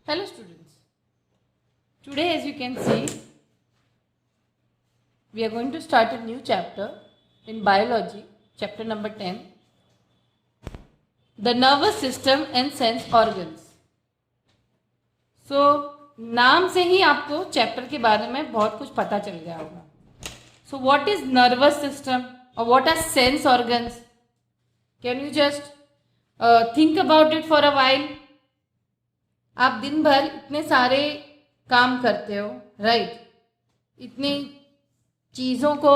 Hello students, today as you can see, we are going to start a new chapter in biology, chapter number 10, the nervous system and sense organs. So, नाम से ही आपको chapter के बारे में बहुत कुछ पता चल गया होगा. So, what is nervous system or what are sense organs? Can you just think about it for a while? आप दिन भर इतने सारे काम करते हो, राइट? इतनी चीज़ों को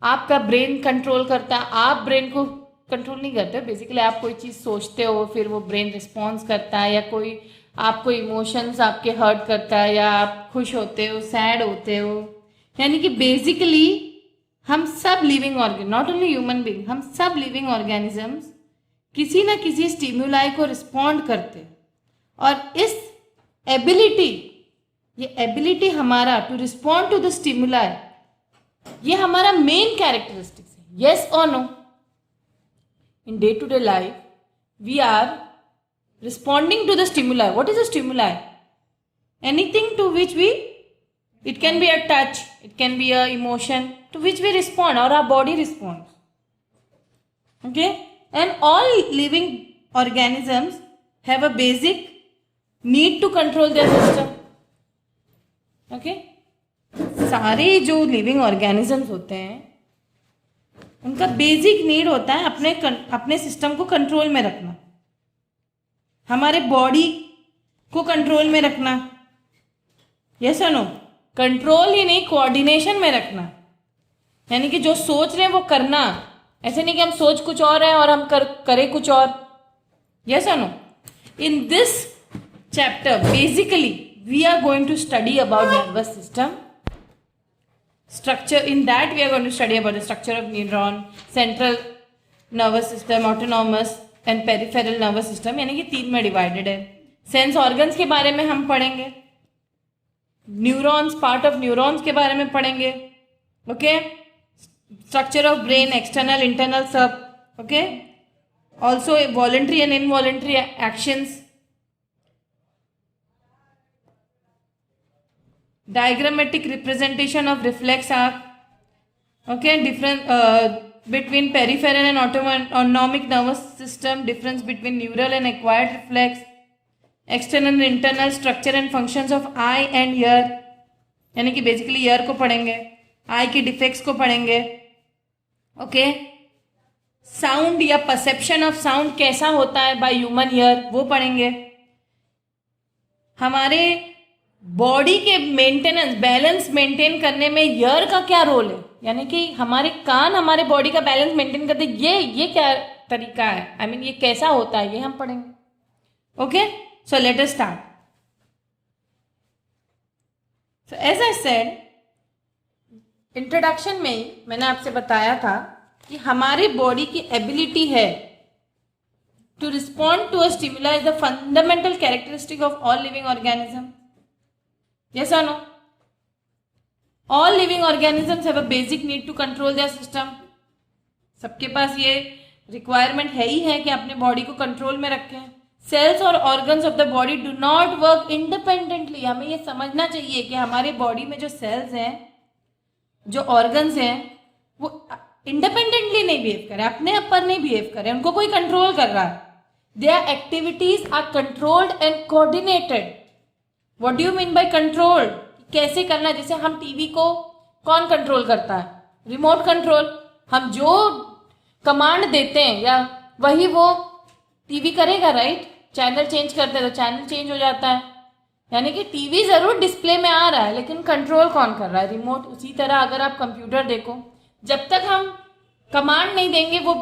आपका ब्रेन कंट्रोल करता है. आप ब्रेन को कंट्रोल नहीं करते हो. बेसिकली आप कोई चीज़ सोचते हो, फिर वो ब्रेन रिस्पॉन्स करता है, या कोई आपको इमोशंस आपके हर्ट करता है, या आप खुश होते हो, सैड होते हो. यानी कि बेसिकली हम सब living organ, not only human being, हम सब लिविंग ऑर्गेनिजम्स किसी ना किसी स्टिमुलाई को रिस्पॉन्ड करते हैं. और इस एबिलिटी, ये एबिलिटी हमारा to respond to the stimuli, ये हमारा मेन कैरेक्टरिस्टिक्स है. यस और no? In day to day life we are responding to the stimuli. What is a stimuli? Anything to which it can be a touch, it can be a emotion to which we respond, or our body responds. Okay? And all living organisms have a basic need to control their system. Okay? सारे जो living organisms होते हैं उनका basic need होता है अपने system को control में रखना, हमारे बॉडी को कंट्रोल में रखना. यस और नो? कंट्रोल ही नहीं, कोऑर्डिनेशन में रखना. यानी कि जो सोच रहे हैं वो करना. ऐसे नहीं कि हम सोच कुछ और है और हम करें कुछ और. यस और no? In this chapter basically we are going to study about nervous system structure. In that we are going to study about the structure of neuron, central nervous system, autonomous and peripheral nervous system. यानी कि 3 में divided है. Sense organs के बारे में हम पढ़ेंगे, neurons, part of neurons के बारे में पढ़ेंगे. Okay? Structure of brain, external, internal, सब. Okay? Also voluntary and involuntary actions, diagrammatic representation of reflex arc. Okay? Different between peripheral and autonomic nervous system, difference between neural and acquired reflex, external and internal structure and functions of eye and ear. यानी कि basically year को पढ़ेंगे, आई के defects को पढ़ेंगे. Okay? Sound या perception of sound कैसा होता है बाय ह्यूमन ईयर, वो पढ़ेंगे. हमारे बॉडी के मेंटेनेंस, बैलेंस मेंटेन करने में ईयर का क्या रोल है, यानी कि हमारे कान हमारे बॉडी का बैलेंस मेंटेन करते, ये क्या तरीका है, आई मीन ये कैसा होता है, ये हम पढ़ेंगे. Okay? So let us start. So as I said, introduction में मैंने आपसे बताया था कि हमारे बॉडी की एबिलिटी है to respond to a stimuli is the fundamental characteristic of all living organism. Yes or no? All living organisms have a basic need to control their system. सबके पास ये रिक्वायरमेंट है ही है कि अपने बॉडी को control में रखें. सेल्स और organs of the body do not work independently. हमें ये समझना चाहिए कि हमारे बॉडी में जो सेल्स हैं, जो ऑर्गन्स हैं, वो इंडिपेंडेंटली नहीं बिहेव करें, अपने ऊपर नहीं बिहेव करें, उनको कोई कंट्रोल कर रहा है. Their activities are controlled and coordinated. What do you mean by control? कैसे करना? जैसे हम टीवी को कौन कंट्रोल करता है? Remote control. हम जो कमांड देते हैं या वही वो टीवी करेगा, राइट? चैनल चेंज करते हैं तो चैनल चेंज हो जाता है. यानी कि टीवी ज़रूर डिस्प्ले में आ रहा है, लेकिन कंट्रोल कौन कर रहा है? रिमोट. उसी तरह अगर आप कंप्यूटर देखो, जब तक हम कमांड नहीं देंगे वो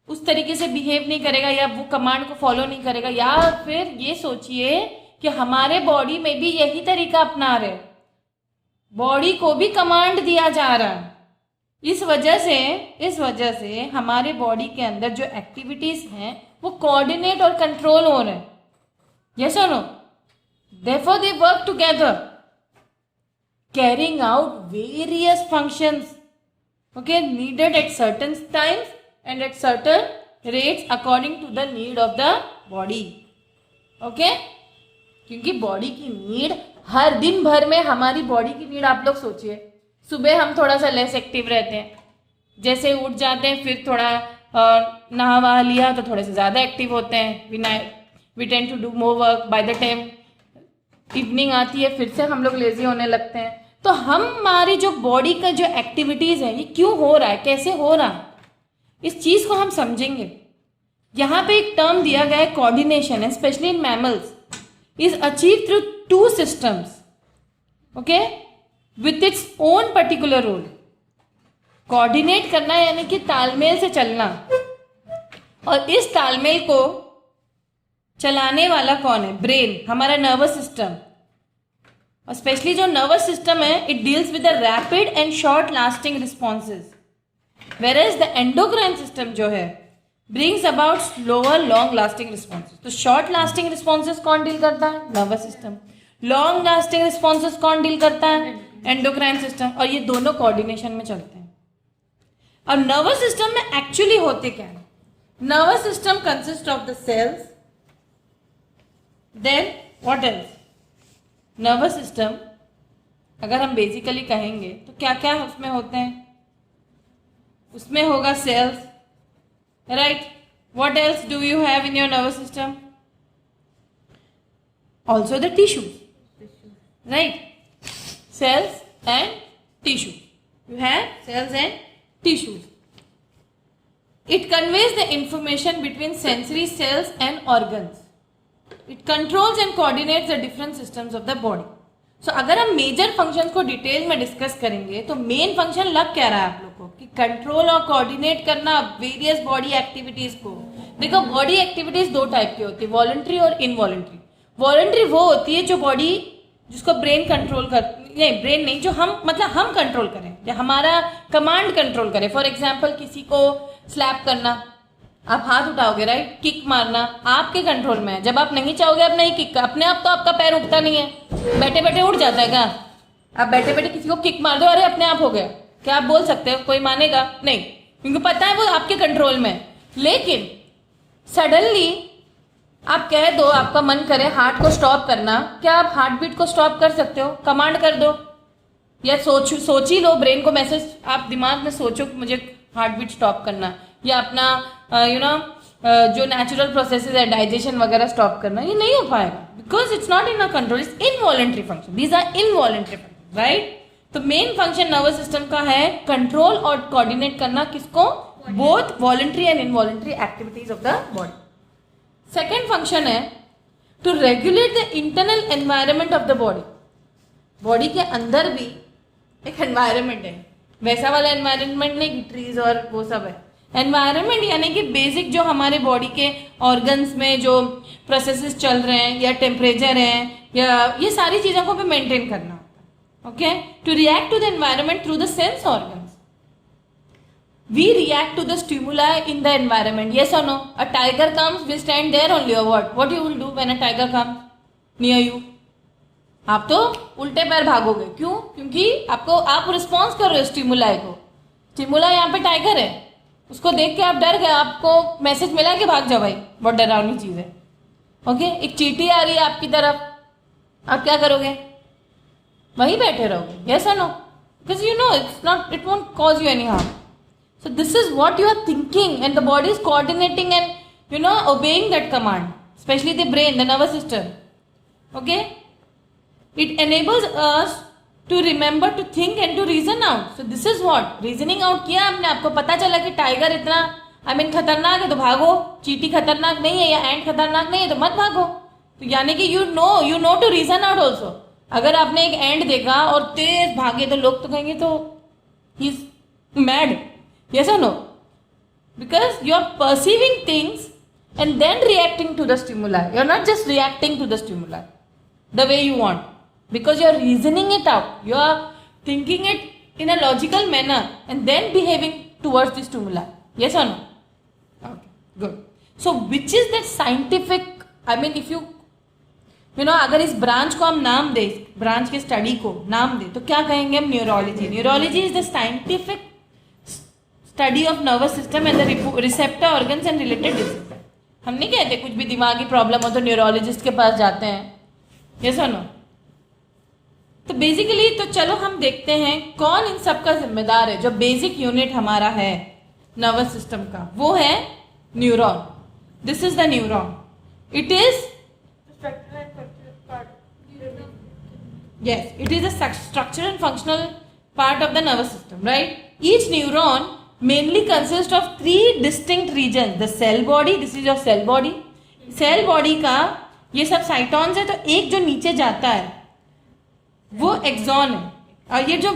उस तरीके से बिहेव नहीं करेगा, या वो कमांड को फॉलो नहीं करेगा. या फिर ये सोचिए कि हमारे बॉडी में भी यही तरीका अपना रहे, बॉडी को भी कमांड दिया जा रहा है. इस वजह से हमारे बॉडी के अंदर जो एक्टिविटीज हैं वो कोऑर्डिनेट और कंट्रोल हो रहे हैं. यस और no? Therefore they work together, carrying out various functions, okay, needed at certain times and at certain rates according to the need of the body. Okay, क्योंकि बॉडी की need हर दिन भर में, हमारी बॉडी की नीड आप लोग सोचिए, सुबह हम थोड़ा सा लेस एक्टिव रहते हैं, जैसे उठ जाते हैं फिर थोड़ा नहा वहा लिया तो थोड़े से ज़्यादा एक्टिव होते हैं, we tend to do more work, by the time evening आती है फिर से हम लोग लेजी होने लगते हैं। तो हमारी जो बॉडी का जो एक्टिविटीज़ है ये क्यों हो रहा है, कैसे हो रहा है, इस चीज़ को हम समझेंगे। यहाँ पे एक टर्म दिया गया है coordination, specially in mammals, is achieve through two systems, okay, with its own particular role. Coordinate करना यानी कि तालमेल से चलना, और इस तालमेल को चलाने वाला कौन है? ब्रेन, हमारा नर्वस सिस्टम। और स्पेशली जो नर्वस सिस्टम है, it deals with the rapid and short lasting responses, where the endocrine system जो है brings about slower long lasting responses. तो शॉर्ट लास्टिंग रिस्पॉन्सेज कौन डील करता है? Nervous system. Long lasting responses कौन deal करता है? Endocrine system. और ये दोनों कोऑर्डिनेशन में चलते हैं। और नर्वस सिस्टम में एक्चुअली होते क्या है? Nervous system consist of the cells, then what else? Nervous system अगर हम बेसिकली कहेंगे तो क्या क्या उसमें होते हैं? उसमें होगा cells, right? What else do you have in your nervous system? Also the tissues, right? cells and tissue. You have cells and tissues. It conveys the information between sensory cells and organs. It controls and coordinates the different systems of the body. So अगर हम major functions को detail में discuss करेंगे तो main function लग क्या रहा है आप लोग को कि कंट्रोल और कोऑर्डिनेट करना वेरियस बॉडी एक्टिविटीज को। देखो बॉडी एक्टिविटीज दो टाइप की होती है, वॉलंटरी और इनवॉलंटरी। वॉलंटरी वो होती है जो बॉडी जिसको ब्रेन कंट्रोल कर, नहीं ब्रेन नहीं, जो हम मतलब हम कंट्रोल करें, जो हमारा कमांड कंट्रोल करे। फॉर एग्जाम्पल किसी को स्लैप करना, आप हाथ उठाओगे, राइट? किक मारना आपके कंट्रोल में है। जब आप नहीं चाहोगे आप नहीं किक, अपने आप तो आपका पैर उठता नहीं है, बैठे बैठे उठ जाता है क्या? आप बैठे बैठे किसी को किक मार दो, अरे अपने आप हो गया, क्या आप बोल सकते हो? कोई मानेगा नहीं, क्योंकि पता है वो आपके कंट्रोल में। लेकिन सडनली आप कह दो, आपका मन करे हार्ट को स्टॉप करना, क्या आप हार्ट बीट को स्टॉप कर सकते हो? कमांड कर दो या सोच ही लो, ब्रेन को मैसेज आप दिमाग में सोचो कि मुझे हार्ट बीट स्टॉप करना, या अपना जो नेचुरल प्रोसेसेस है डाइजेशन वगैरह स्टॉप करना, ये नहीं हो पाएगा because it's not in a control, it's involuntary function, these are involuntary function, right? तो मेन फंक्शन नर्वस सिस्टम का है कंट्रोल और कोऑर्डिनेट करना, किसको? Both voluntary and involuntary activities of the body. Second function है to regulate the internal environment of the body. Body के अंदर भी एक एनवायरमेंट है, वैसा वाला एनवायरमेंट नहीं कि ट्रीज और वो सब है। एनवायरमेंट यानी कि बेसिक जो हमारे बॉडी के ऑर्गन्स में जो प्रोसेसेस चल रहे हैं, या टेम्परेचर है, या ये सारी चीज़ों को भी मेंटेन करना होता है। Okay, to react to the environment through the sense organs. We react to the stimuli in the environment. Yes or no? A tiger comes, we stand there only or what? What you will do when a tiger comes near you? आप तो उल्टे पैर भागोगे। क्यों? क्योंकि आप response कर रहे हो स्टिमुलाई को। स्टिमुलाई यहाँ पे टाइगर है, उसको देख के आप डर गए, आपको मैसेज मिला कि भाग जाओ भाई, बहुत डरावनी चीज है। ओके, एक चींटी आ रही है आपकी तरफ, आप क्या करोगे? वहीं बैठे रहोगे। यस और no? Because you know it won't cause you any harm. So this is what you are thinking, and the body is coordinating and obeying that command, especially the brain, the nervous system. Okay, it enables us to remember, to think and to reason out. So this is what reasoning out किया आपने, आपको पता चला कि tiger इतना खतरनाक है तो भागो, चींटी खतरनाक नहीं है या एंट खतरनाक नहीं है तो मत भागो। तो यानी कि you know to reason out also। अगर आपने एक एंट देखा और तेज भागे तो लोग तो कहेंगे तो he is mad। Yes or no? Because you are perceiving things and then reacting to the stimuli. You are not just reacting to the stimuli the way you want, because you are reasoning it out. You are thinking it in a logical manner and then behaving towards the stimuli. Yes or no? Okay, good. So which is the scientific, I mean if you अगर इस branch को हम नाम दे, branch के study को नाम दे तो क्या कहेंगे हम? Neurology. Neurology is the scientific study of nervous system and the receptor organs and related disease. हम नहीं कहते कुछ भी दिमागी प्रॉब्लम हो तो न्यूरोलॉजिस्ट के पास जाते हैं, यस और नो? तो बेसिकली तो चलो हम देखते हैं कौन इन सब का जिम्मेदार है। जो बेसिक यूनिट हमारा है नर्वस सिस्टम का वो है neuron. This is the neuron, it is yes, it is a structural and functional part of the nervous system, right? Each neuron mainly consists of three distinct regions. The cell body, this is your cell body. Cell body का ये सब साइटॉन्स है, तो एक जो नीचे जाता है वो एक्सॉन है, और ये जो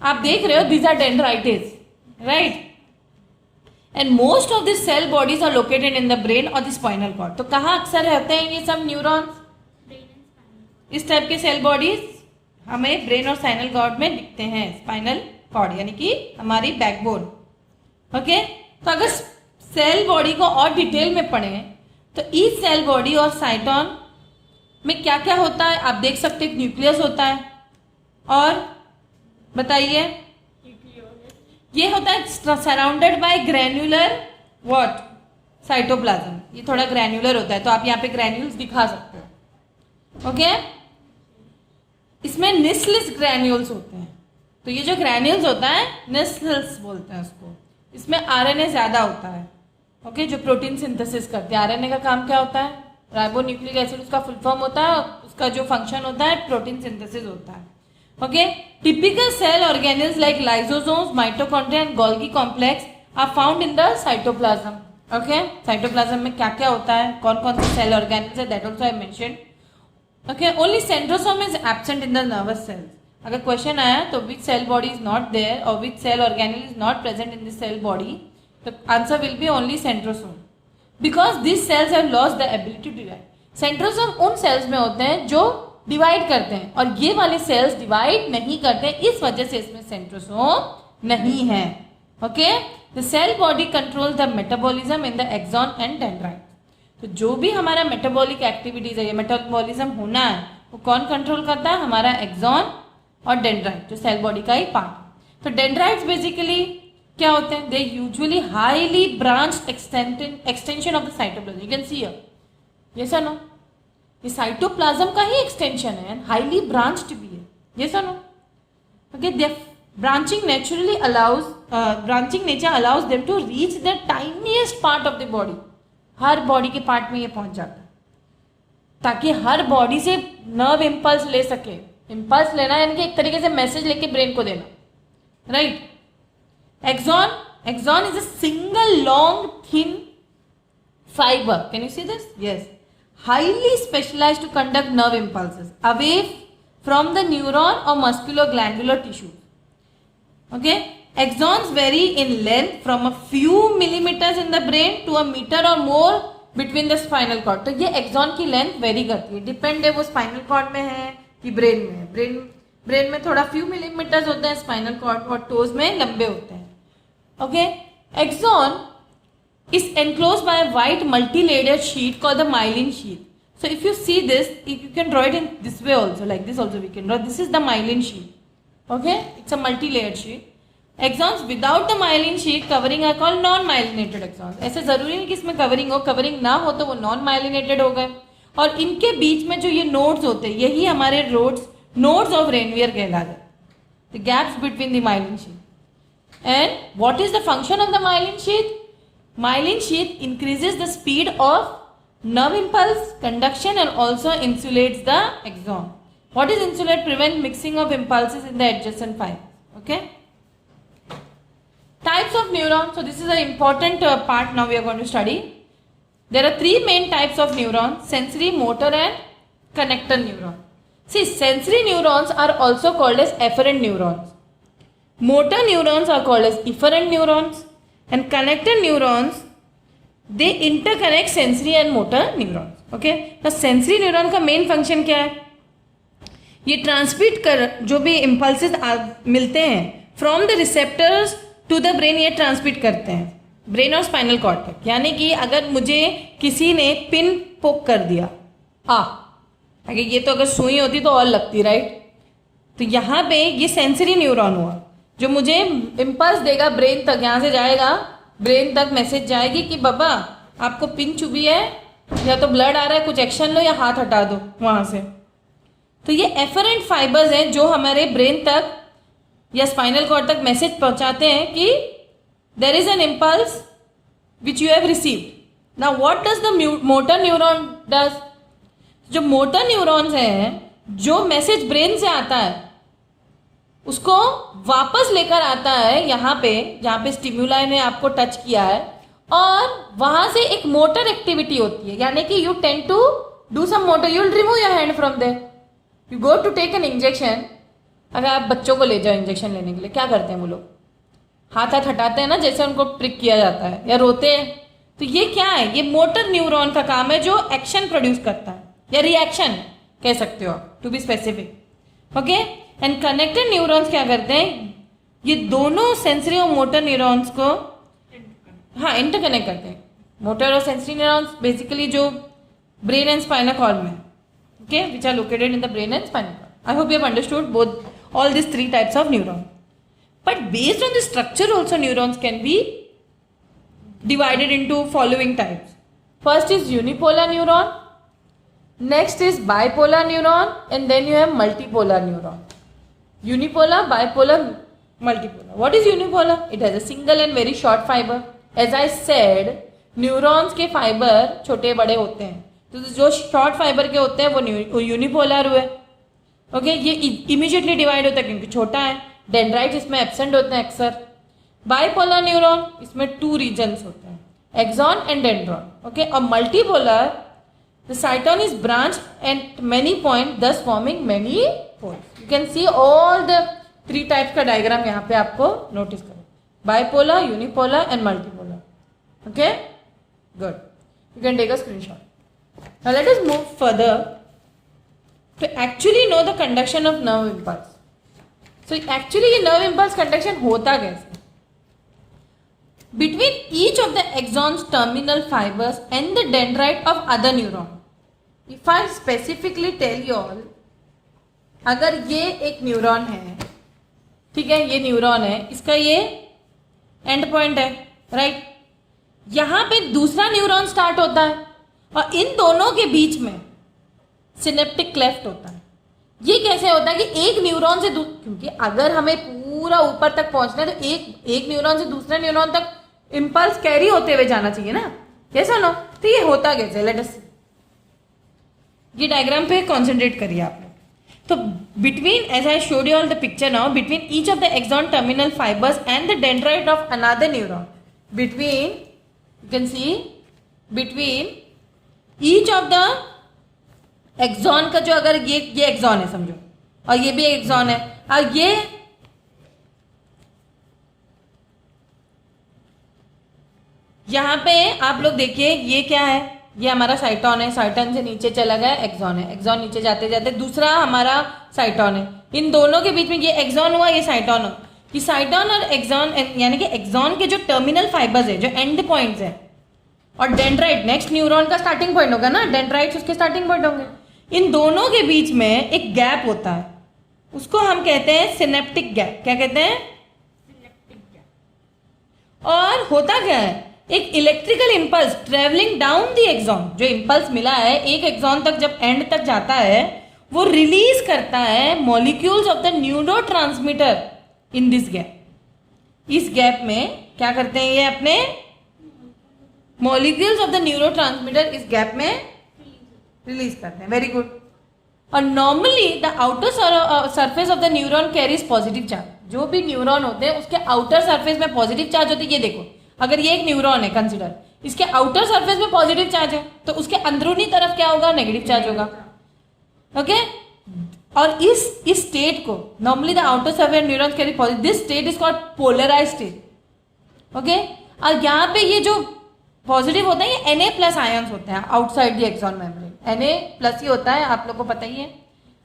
आप देख रहे हो these are dendrites, right? And most of these cell bodies are located in the brain or the spinal cord. तो कहाँ अक्सर रहते हैं ये सब न्यूरॉन्स? इस टाइप के सेल बॉडीज हमें ब्रेन और स्पाइनल कॉर्ड में दिखते हैं। स्पाइनल कॉर्ड यानी कि हमारी बैकबोन। ओके, तो अगर सेल बॉडी को और डिटेल में पढ़ें तो ईच सेल बॉडी और साइटॉन में क्या क्या होता है आप देख सकते हैं। न्यूक्लियस होता है, और बताइए ये होता है surrounded by granular what? Cytoplasm. ये थोड़ा ग्रैन्युलर होता है, तो आप यहाँ पे ग्रैन्यूल्स दिखा सकते हो। ओके, इसमें निस्लस ग्रैन्यूल्स होते हैं। तो ये जो ग्रैन्यूल्स होता है निस्लस बोलते हैं उसको। इसमें आरएनए ज्यादा होता है। ओके, जो प्रोटीन सिंथेसिस करते हैं। आरएनए का काम क्या होता है? राइबोन्यूक्लिक एसिड उसका फुल फॉर्म होता है, उसका जो फंक्शन होता है प्रोटीन सिंथेसिस होता है। Okay, typical cell organelles like lysosomes, mitochondria and Golgi complex are found in the cytoplasm. Okay, cytoplasm में क्या क्या होता है, कौन कौन से सेल ऑर्गेनेल्स है, that also I mentioned. Okay, only centrosome is absent in the nervous cells. अगर क्वेश्चन आया तो which cell body is not there or which cell organelle is not present in the cell body, the answer will be only centrosome, because these cells have lost the ability to divide. Centrosome उन cells में होते हैं जो divide करते हैं, और ये वाले cells डिवाइड नहीं करते, इस वजह से इसमें centrosome नहीं है। Okay, the cell body controls the metabolism in the axon and dendrite. तो जो भी हमारा मेटाबॉलिक एक्टिविटीज है, ये मेटाबॉलिज्म होना है, वो कौन कंट्रोल करता है? हमारा एक्सॉन और डेंड्राइट, जो सेल बॉडी का ही पार्ट। तो डेंड्राइट्स बेसिकली क्या होते हैं? They usually highly branched extension of the cytoplasm. You can see here, yes और नो? ये साइटोप्लाज्म का ही एक्सटेंशन है एंड हाईली ब्रांच्ड भी है, यस और no? Okay, they branching naturally allows branching nature allows them to reach the tiniest part of the body. हर body के पार्ट में ये पहुंच जाता है, ताकि हर बॉडी से नर्व इम्पल्स ले सके। इम्पल्स लेना यानी कि एक तरीके से मैसेज लेके ब्रेन को देना, right? Axon is a single long thin fibre, can you see this? Yes, highly specialised to conduct nerve impulses away from the neuron और musculo glandular tissue. Okay, Axons vary in length from a few millimeters in the brain to a meter or more between the spinal cord. तो ये axon की length very करती है, depend है वो spinal cord में है कि ब्रेन में है। ब्रेन में थोड़ा फ्यू मिलीमीटर्स होते हैं, स्पाइनल कॉर्ड और टोज में लंबे होते हैं। Okay, axon is enclosed by a white multi-layered sheet called the myelin sheet. So if you see this, you can draw it in this way also, like this also we can draw. This is the myelin sheet. Okay, it's a multi-layered sheet. Axons without the myelin sheet covering are called non-myelinated axons. ऐसे जरूरी नहीं कि इसमें covering हो, covering ना हो तो वो नॉन माइलिनेटेड हो गए। और इनके बीच में जो ये नोड्स होते हैं, यही हमारे नोड्स ऑफ रेनवियर कहलाते हैं, the gaps between the myelin sheet. And what is the function of the myelin sheet? Myelin sheath increases the speed of nerve impulse conduction and also insulates the axon. What is insulate? Prevent mixing of impulses in the adjacent fibers. Okay. Types of neurons. So this is an important part now we are going to study. There are three main types of neurons: sensory, motor and connector neurons. See, sensory neurons are also called as efferent neurons. Motor neurons are called as efferent neurons, and connector neurons they interconnect sensory and motor neurons. Okay, तो sensory neuron का main function क्या है? ये transmit कर जो भी impulses मिलते हैं from the receptors to the brain, ये ट्रांसमिट करते हैं ब्रेन और स्पाइनल कॉर्ड तक। यानी कि अगर मुझे किसी ने पिन पोक कर दिया, अगर ये तो अगर सुई होती तो और लगती, राइट? तो यहाँ पे ये सेंसरी न्यूरॉन हुआ जो मुझे इम्पल्स देगा ब्रेन तक, यहाँ से जाएगा ब्रेन तक मैसेज जाएगी कि बाबा आपको पिन चुभी है, या तो ब्लड आ रहा है, कुछ एक्शन लो या हाथ हटा दो वहाँ से। तो ये एफरेंट फाइबर्स हैं जो हमारे ब्रेन तक या स्पाइनल कॉर्ड तक मैसेज पहुंचाते हैं कि there is an impulse which you have received. Now what does the motor neuron does? जो मोटर न्यूरॉन्स हैं, जो मैसेज ब्रेन से आता है उसको वापस लेकर आता है यहाँ पे, जहाँ पे स्टिम्युलाई ने आपको टच किया है, और वहां से एक मोटर एक्टिविटी होती है, यानी कि you tend to do some motor, you will remove your hand from there, you go to take an injection. अगर आप बच्चों को ले जाओ इंजेक्शन लेने के लिए, क्या करते हैं वो लोग? हाथ हटाते हैं ना, जैसे उनको ट्रिक किया जाता है, या रोते हैं। तो ये क्या है? ये मोटर न्यूरॉन का काम है जो एक्शन प्रोड्यूस करता है, या रिएक्शन कह सकते हो आप, to be specific. Okay, and connected neurons क्या करते हैं? ये दोनों सेंसरी और मोटर न्यूरॉन्स को इंटरकनेक्ट करते हैं। मोटर और सेंसरी न्यूरॉन्स बेसिकली जो ब्रेन एंड स्पाइनल कॉर्ड में, okay, which are located in the brain and spinal cord. I hope you have understood both all this 3 types of neuron. But based on the structure also, neurons can be divided into following types. First is unipolar neuron, next is bipolar neuron, and then you have multipolar neuron. Unipolar, bipolar, multipolar. What is unipolar? It has a single and very short fiber. As I said, neurons के fiber छोटे बड़े होते हैं, तो जो short fiber के होते हैं वो unipolar हुए। ओके, ये इमीडिएटली डिवाइड होता है क्योंकि छोटा है। डेंड्राइट इसमें एब्सेंट होते हैं अक्सर। बाइपोलर न्यूरॉन, इसमें 2 रीजन्स होते हैं, एक्सॉन एंड डेंड्रॉन। ओके, और multipolar, the cyton is branch at many point, thus forming many poles. You can see all the 3 types का डायग्राम यहाँ पे आपको नोटिस करो, bipolar, unipolar and multipolar. Okay, good, you can take a screenshot. Now let us move further to actually know the conduction of nerve impulse. So actually ये nerve impulse conduction होता कैसे? Between each of the axon's terminal fibers and the dendrite of other neuron. If I specifically tell you all, अगर ये एक neuron है, ठीक है, ये न्यूरॉन है, इसका ये एंड पॉइंट है, राइट? यहाँ पे दूसरा न्यूरॉन स्टार्ट होता है और इन दोनों के बीच में सिनेप्टिक क्लेफ्ट होता है। ये कैसे होता है कि एक न्यूरॉन से क्योंकि अगर हमें पूरा ऊपर तक पहुंचना है तो एक न्यूरॉन से दूसरे न्यूरॉन तक इंपल्स कैरी होते हुए जाना चाहिए ना, कैसा नो? तो ये होता कैसे? लेट अस सी, ये डायग्राम पे कंसंट्रेट करिए आप लोग। तो between, as I showed you all the picture now, between each of the axon terminal fibres and the dendrite of another neuron, between, you can see, between each of the axon का, जो अगर ये axon है समझो, और ये भी axon है, और ये यहां पे आप लोग देखिए, ये क्या है? ये हमारा साइटोन है, साइटोन से नीचे चला गया एक्सॉन है, एक्सॉन नीचे जाते जाते दूसरा हमारा साइटोन है। इन दोनों के बीच में ये एक्सॉन हुआ, ये साइटोन हुआ। कि साइटोन और एक्सॉन, यानी कि एक्सॉन के जो टर्मिनल फाइबर्स है, जो एंड पॉइंट्स है, और डेंड्राइट नेक्स्ट न्यूरॉन का स्टार्टिंग पॉइंट होगा ना, डेंड्राइट्स उसके स्टार्टिंग पॉइंट होंगे। इन दोनों के बीच में एक गैप होता है, उसको हम कहते हैं सिनेप्टिक गैप। क्या कहते हैं? Synaptic gap. और होता क्या है? एक electrical impulse travelling down the axon, जो इंपल्स मिला है एक एक्सॉन तक, जब एंड तक जाता है, वो रिलीज करता है molecules of the neurotransmitter in this gap. इस गैप में क्या करते हैं ये? अपने मॉलिक्यूल्स ऑफ द न्यूरोट्रांसमीटर इस गैप में रिलीज करते हैं। Very good. और normally the outer surface of the neuron carries positive charge. जो भी न्यूरॉन होते हैं उसके आउटर सरफेस में पॉजिटिव चार्ज होती है। ये देखो, अगर ये एक न्यूरॉन है कंसिडर, इसके आउटर सरफेस में पॉजिटिव चार्ज है, तो उसके अंदरूनी तरफ क्या होगा? नेगेटिव चार्ज होगा। ओके, और इस स्टेट को normally the outer surface neurons carry positive, this state is called polarise state. Okay, और यहाँ पे ये जो पॉजिटिव होता है ये Na+ आयंस होते हैं outside the axon membrane. Na+ ही होता है, आप लोग को पता ही है,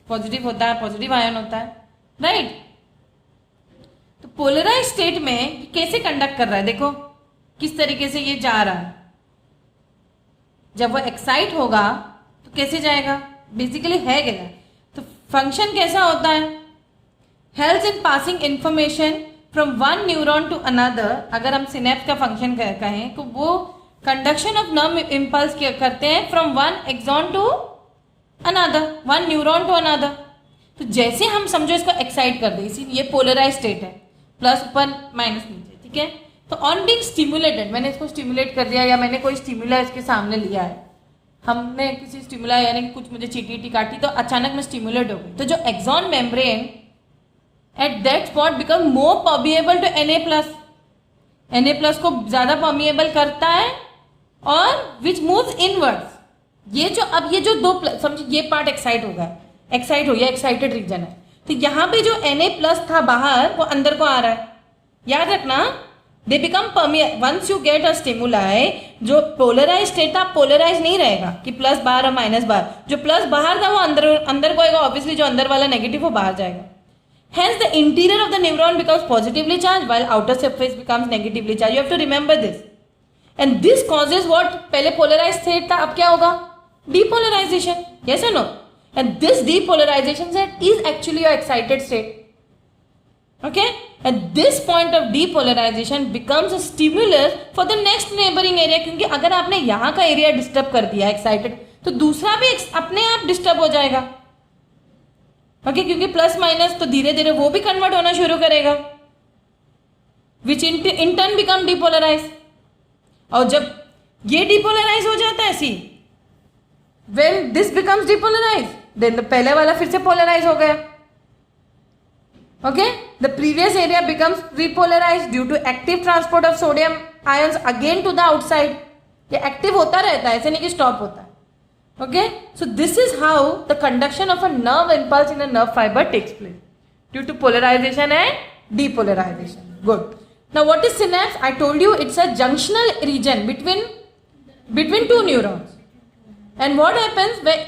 पॉजिटिव होता है, पॉजिटिव आयन होता है, राइट? तो पोलराइज स्टेट में कैसे कंडक्ट कर रहा है? देखो किस तरीके से ये जा रहा है। जब वो एक्साइट होगा तो कैसे जाएगा? बेसिकली है क्या? तो फंक्शन कैसा होता है? Helps in passing information from one neuron to another. अगर हम सिनेप्स का फंक्शन कहें तो वो कंडक्शन ऑफ नर्व इम्पल्स करते हैं from one axon to another, one neuron to another. तो जैसे हम समझो इसको एक्साइट कर दे, इसीलिए पोलराइज स्टेट है, प्लस ऊपर माइनस नीचे, ठीक है। तो ऑन बीइंग स्टिमुलेटेड, मैंने इसको स्टिमुलेट कर दिया या मैंने कोई स्टिमुला इसके सामने लिया है, हमने किसी स्टिमुला यानी कि कुछ मुझे चीटी काटी तो अचानक में स्टिमुलेट हो गई, तो जो axon membrane at that spot become more permeable to Na+ को ज्यादा परमिएबल करता है और विच मूव्स इनवर्ड्स। ये जो दो समझिए ये पार्ट एक्साइट हो गया, एक्साइटेड रीजन है, तो यहाँ पे जो Na+ था बाहर वो अंदर को आ रहा है। याद रखना, they become permeable once you get a stimuli. जो पोलराइज स्टेट था पोलराइज नहीं रहेगा कि प्लस बाहर और माइनस बाहर, जो प्लस बाहर था वो अंदर को आएगा, ऑब्वियसली जो अंदर वाला नेगेटिव वो बाहर जाएगा। Hence the interior of the neuron becomes positively charged while outer surface becomes negatively charged. You have to remember this. And this causes what? पहले polarized state था, अब क्या होगा? Depolarization. Yes or no? And this depolarization state is actually your excited state. Okay? At this point of depolarization becomes a stimulus for the next neighboring area. क्योंकि अगर आपने यहाँ का एरिया डिस्टर्ब कर दिया excited, तो दूसरा भी अपने आप डिस्टर्ब हो जाएगा। ओके, क्योंकि प्लस माइनस तो धीरे धीरे वो भी कन्वर्ट होना शुरू करेगा, which in turn become depolarise. और जब ये डिपोलराइज हो जाता है, see when this becomes depolarise then the पहले वाला फिर से पोलराइज हो गया। Okay, the previous area becomes repolarise due to active transport of sodium ions again to the outside. ये एक्टिव होता रहता है, ऐसे नहीं कि स्टॉप होता है। Okay, so this is how the conduction of a nerve impulse in a nerve fiber takes place due to polarization and depolarization. Good. Now what is synapse? I told you it's a junctional region between two neurons. And what happens when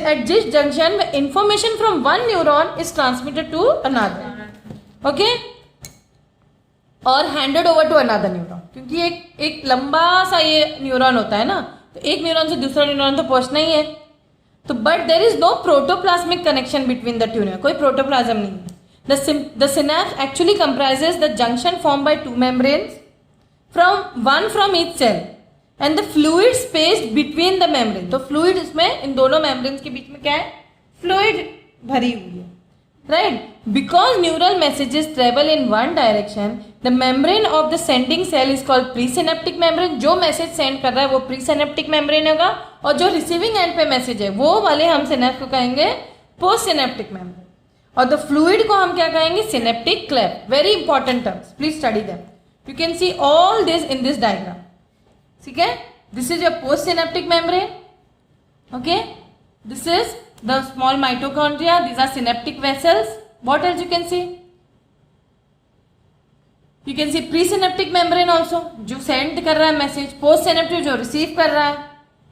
at this junction when information from one neuron is transmitted to another. Okay? और handed over to another neuron. क्योंकि एक लंबा सा ये neuron होता है ना, तो एक न्यूरॉन से दूसरा न्यूरॉन तो पहुंचना ही है। तो but there is no protoplasmic connection between the two neuron, कोई प्रोटोप्लाज्म नहीं है। The synapse actually comprises the junction form by two membranes from each cell and the fluid space between the membrane. तो fluid इसमें इन दोनों membranes के बीच में क्या है? फ्लूइड भरी हुई है, right. Because neural messages travel in one direction the membrane of the sending cell is called presynaptic membrane. जो मैसेज सेंड कर रहा है वो प्रीसिनेप्टिक मेम्ब्रेन होगा, और जो रिसीविंग एंड पे मैसेज है वो वाले हम सिनेप्स को कहेंगे पोस्ट सिनेप्टिक मेम्ब्रेन, और द फ्लूइड को हम क्या कहेंगे? Synaptic cleft. Very important terms, please study them. You can see all this in this diagram, ठीक है। This is your post synaptic membrane, okay. This is the small mitochondria, these are synaptic vessels. What else you can see? You can see presynaptic membrane also, जो send कर रहा है message, post synaptic जो receive कर रहा है,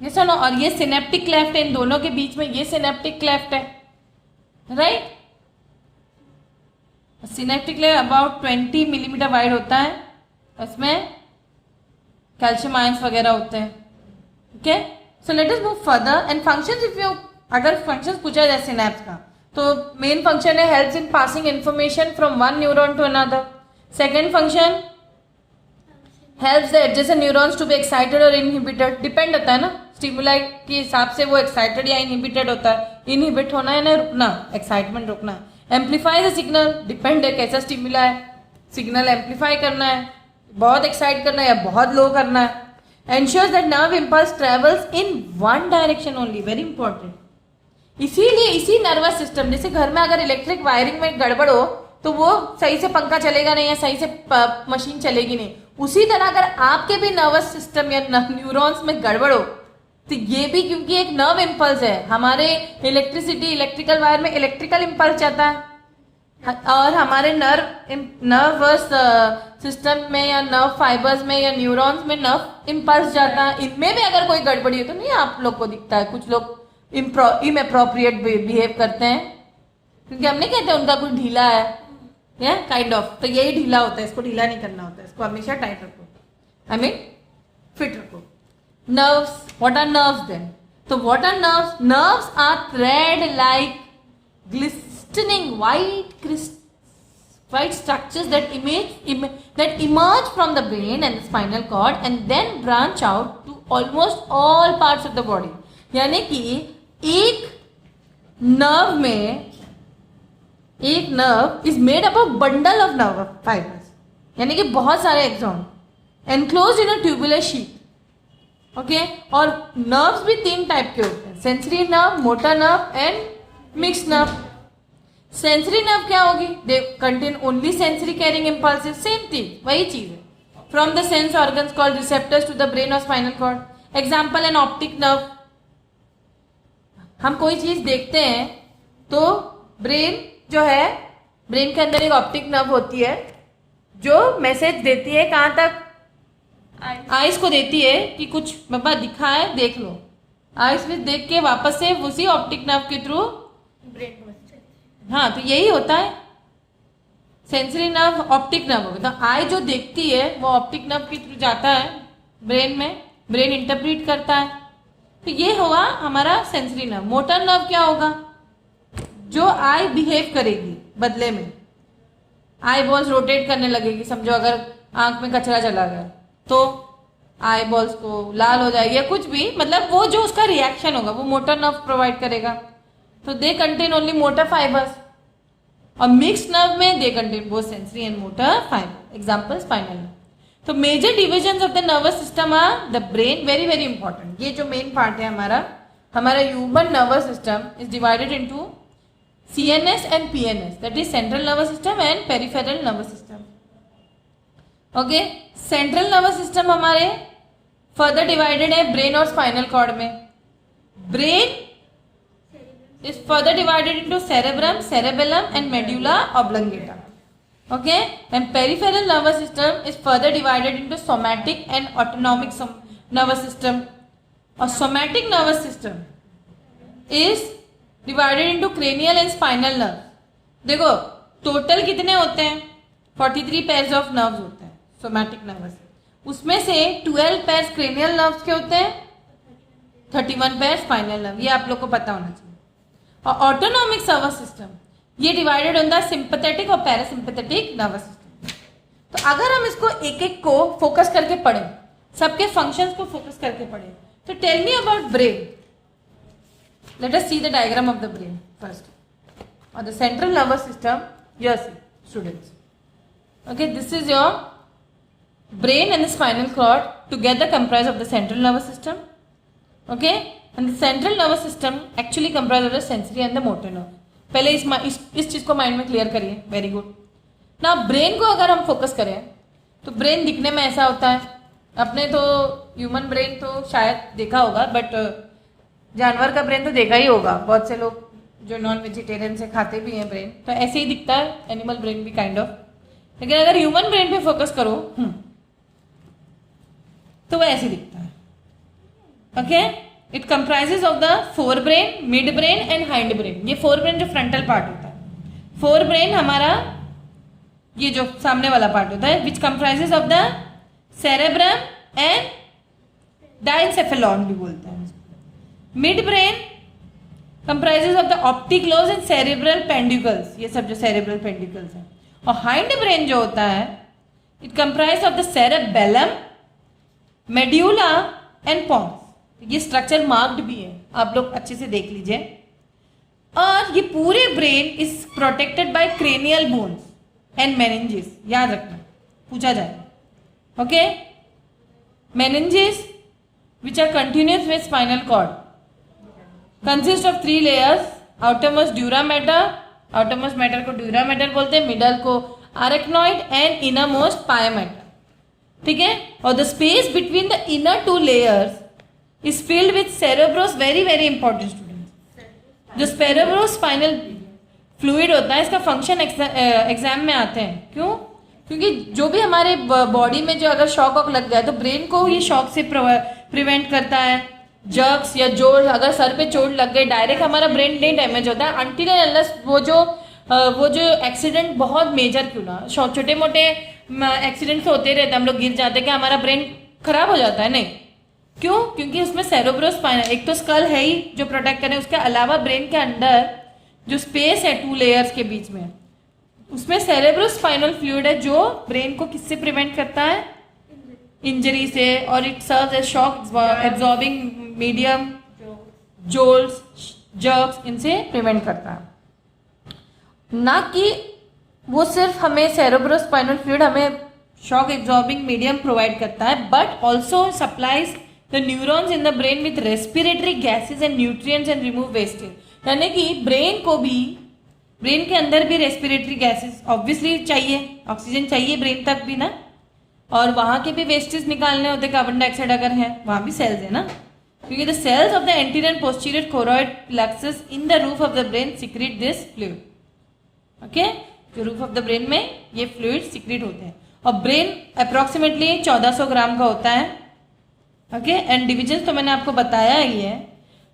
ये सुनो। और ये सिनेप्टिक क्लेफ्ट है, इन दोनों के बीच में ये सिनेप्टिक क्लेफ्ट है, right. Synaptic cleft about 20 millimetre wide होता है, इसमें कैल्शियम आयंस वगैरह होते हैं, okay. So let us move further and functions. If you अगर फंक्शंस पूछा जाए सिनेप्स का, तो मेन फंक्शन है helps in passing information from one neuron to another. Second function helps the adjacent neurons to be excited और inhibited. Depend होता है ना स्टिमुलाई के हिसाब से वो एक्साइटेड या इनहिबिटेड होता है। इनहिबिट होना है ना रुकना, एक्साइटमेंट रुकना। एम्पलीफाई द सिग्नल, डिपेंड है कैसा स्टिमुला है, सिग्नल एम्पलीफाई करना है, बहुत एक्साइट करना है या बहुत लो करना है। Ensures that nerve impulse travels in one direction only, very important. इसीलिए इसी नर्वस सिस्टम, जैसे घर में अगर इलेक्ट्रिक वायरिंग में गड़बड़ हो तो वो सही से पंखा चलेगा नहीं या सही से मशीन चलेगी नहीं, उसी तरह अगर आपके भी नर्वस सिस्टम या न्यूरॉन्स में गड़बड़ हो तो ये भी, क्योंकि एक नर्व इम्पल्स है, हमारे इलेक्ट्रिकल वायर में इलेक्ट्रिकल इम्पल्स जाता है, और हमारे नर्वस सिस्टम में या नर्व फाइबर्स में या न्यूरॉन्स में नर्व इम्पल्स जाता है। इनमें भी अगर कोई गड़बड़ी हो तो नहीं आप लोग को दिखता है, कुछ लोग इनअप्रोप्रिएट बिहेव करते हैं, क्योंकि हम नहीं कहते उनका कुछ ढीला है, या काइंड ऑफ, तो यही ढीला होता है, इसको ढीला नहीं करना होता है, इसको हमेशा टाइट रखो, आई मीन फिट रखो। Nerves, what are nerves then? तो what are nerves? Nerves are thread like glistening white structures that emerge from the brain and the spinal cord and then branch out to almost all parts of the body. यानी कि एक nerve में एक nerve is made up of bundle of nerve fibres, यानी कि बहुत सारे axon enclose in a tubular sheet. Okay, और नर्व्स भी 3 टाइप के होते हैं, sensory nerve, motor nerve and mix nerve. Sensory nerve क्या होगी? They contain only sensory carrying impulsive, same thing, वही चीज है। From the sense organs called receptors to the brain और spinal cord. Example an optic nerve. हम कोई चीज देखते हैं तो ब्रेन जो है, ब्रेन के अंदर एक ऑप्टिक नर्व होती है जो मैसेज देती है कहाँ तक? आइस को देती है कि कुछ बाबा दिखा है, देख लो। आइस में देख के वापस से उसी ऑप्टिक नर्व के थ्रू ब्रेन को। हाँ, तो यही होता है सेंसरी नर्व, ऑप्टिक नर्व होगा। तो आई जो देखती है वो ऑप्टिक नर्व के थ्रू जाता है ब्रेन में, ब्रेन इंटरप्रीट करता है। तो ये होगा हमारा सेंसरी नर्व। मोटर नर्व क्या होगा? जो आई बिहेव करेगी बदले में, आई बॉल्स रोटेट करने लगेगी। समझो अगर आंख में कचरा चला गया तो आई बॉल्स को लाल हो जाएगी या कुछ भी, मतलब वो जो उसका रिएक्शन होगा वो मोटर नर्व प्रोवाइड करेगा। तो they contain only motor fibres. और मिक्स नर्व में they contain both sensory and motor fibre. Example spinal nerve. तो major divisions of the nervous system are the brain, very very important. ये जो main part है हमारा human nervous system is divided into CNS and PNS, that is central nervous system and peripheral nervous system. Okay, central nervous system हमारे further divided है brain और spinal cord में। brain is further divided into cerebrum, cerebellum and medulla oblongata. Okay, and peripheral nervous system is further divided into somatic and autonomic nervous system. और somatic nervous system is divided into cranial and spinal nerve. देखो total कितने होते हैं? 43 pairs of nerves होते हैं somatic nervous. उसमें से 12 pairs cranial nerves के होते हैं, 31 पेयर स्पाइनल नर्व। ये आप लोग को पता होना चाहिए। और ऑटोनॉमिक नर्वस सिस्टम ये डिवाइडेड ऑन द सिंपैथेटिक और पैरासिम्पैथेटिक नर्वस सिस्टम। तो अगर हम इसको एक एक को फोकस करके पढ़ें, सबके फंक्शंस को फोकस करके पढ़ें, तो tell me about brain. Let us see the diagram of the brain first. Or the central nervous system, yes, students. Okay, this is your brain and the spinal cord together comprise of the central nervous system. Okay, and the central nervous system actually comprise of the sensory and the motor nerve. पहले इस चीज को mind में clear करिए। Very good. ना brain को अगर हम फोकस करें तो ब्रेन दिखने में ऐसा होता है। अपने तो ह्यूमन ब्रेन तो शायद देखा होगा, बट जानवर का ब्रेन तो देखा ही होगा। बहुत से लोग जो नॉन वेजिटेरियन से खाते भी हैं ब्रेन, तो ऐसे ही दिखता है, एनिमल ब्रेन भी काइंड ऑफ। लेकिन अगर ह्यूमन ब्रेन पे फोकस करो तो वो ऐसे दिखता है। Okay, it comprises of the fore brain, mid brain and hind brain. ये फोर ब्रेन जो फ्रंटल पार्ट होता है। फोर ब्रेन हमारा ये जो सामने वाला पार्ट होता है, विच comprises of the cerebrum and diencephalon भी बोलते हैं। Mid brain comprises of the optic lobes and cerebral pentacles, ये सब जो सेरेब्रल पेंडिकल्स हैं। और हाइंड ब्रेन जो होता है, it comprise of the cerebellum, medulla and pons. ये स्ट्रक्चर मार्क्ड भी है, आप लोग अच्छे से देख लीजिए। और ये पूरे brain is protected by cranial bones and meninges. याद रखना, पूछा जाए। Okay, meninges which are continuous with spinal cord consist of 3 layers, outermost dura mater, outermost matter को dura mater बोलते हैं, middle को arachnoid and innermost pia mater। ठीक है, और the space between the inner 2 layers is filled with cerebrous, very very important students। जो cerebrospinal fluid होता है, इसका फंक्शन एग्जाम में आते हैं। क्यों? क्योंकि जो भी हमारे बॉडी में जो अगर शॉक वॉक लग गया तो ब्रेन को ये शॉक से प्रिवेंट करता है। जर्क्स या जोड़, अगर सर पे चोट लग गई डायरेक्ट हमारा ब्रेन नहीं डैमेज होता है अनटिल एंड अनलेस वो जो एक्सीडेंट बहुत मेजर क्यों ना, छोटे मोटे एक्सीडेंट्स होते रहते हैं, हम लोग गिर जाते हैं, कि हमारा ब्रेन खराब हो जाता है? नहीं। क्यों? क्योंकि उसमें सेरेब्रोस्पाइनल, एक तो स्कल है ही जो प्रोटेक्ट करे, उसके अलावा ब्रेन के अंदर जो स्पेस है 2 लेयर्स के बीच में, उसमें सेरेब्रोस्पाइनल फ्लूइड है जो ब्रेन को किससे प्रिवेंट करता है? इंजरी से। और it serves as shock absorbing medium, jolts, jerks, इनसे प्रिवेंट करता है। ना कि वो सिर्फ हमें सेरेब्रोस्पाइनल फ्लूइड हमें शॉक एब्जॉर्बिंग मीडियम प्रोवाइड करता है, but also supplies the neurons in the brain with respiratory gases and nutrients and remove wastage. यानी कि ब्रेन को भी, ब्रेन के अंदर भी रेस्पिरेटरी गैसेज ऑब्वियसली चाहिए, ऑक्सीजन चाहिए ब्रेन तक भी ना, और वहाँ के भी वेस्टेज निकालने होते, कार्बन डाइऑक्साइड अगर है, वहाँ भी सेल्स है ना, क्योंकि the cells of the anterior and posterior choroid plexus in the roof of the brain secrete this fluid. Okay, जो रूफ ऑफ द ब्रेन में ये फ्लूइड सिक्रीट होते हैं। और ब्रेन अप्रोक्सीमेटली 1400 ग्राम का होता है। ओके, एंड डिविजन तो मैंने आपको बताया ही है।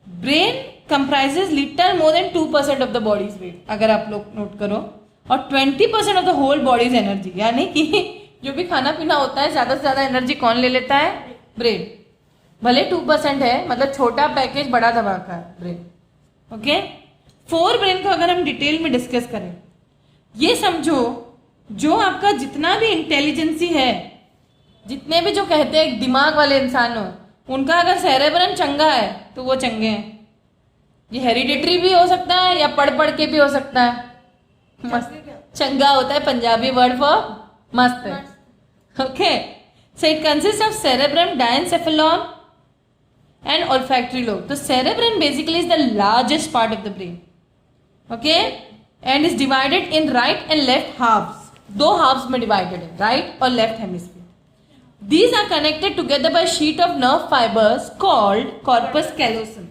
Brain comprises little more than 2% of the body's weight, अगर आप लोग नोट करो, और 20% of the whole body's energy. यानी कि जो भी खाना पीना होता है ज़्यादा से ज़्यादा एनर्जी कौन ले लेता है? ब्रेन। भले 2% है, मतलब छोटा पैकेज बड़ा धमाका है ब्रेन। ओके, फोर ब्रेन को अगर हम डिटेल में डिस्कस करें, ये समझो जो आपका जितना भी इंटेलिजेंसी है, जितने भी जो कहते हैं दिमाग वाले इंसान हो, उनका अगर सेरेब्रम चंगा है तो वो चंगे हैं। ये हेरिडिटरी भी हो सकता है या पढ़ पढ़ के भी हो सकता है। मस्त चंगा होता है पंजाबी वर्ड फॉर मस्त है। Okay, so it consist of cerebrum, diencephalon and olfactory lobe. तो cerebrum basically is the largest part of the brain. Okay, and is divided in right and left halves. दो हाफ्स में divided है, right और left hemisphere. These are connected together by sheet of nerve fibers called corpus callosum.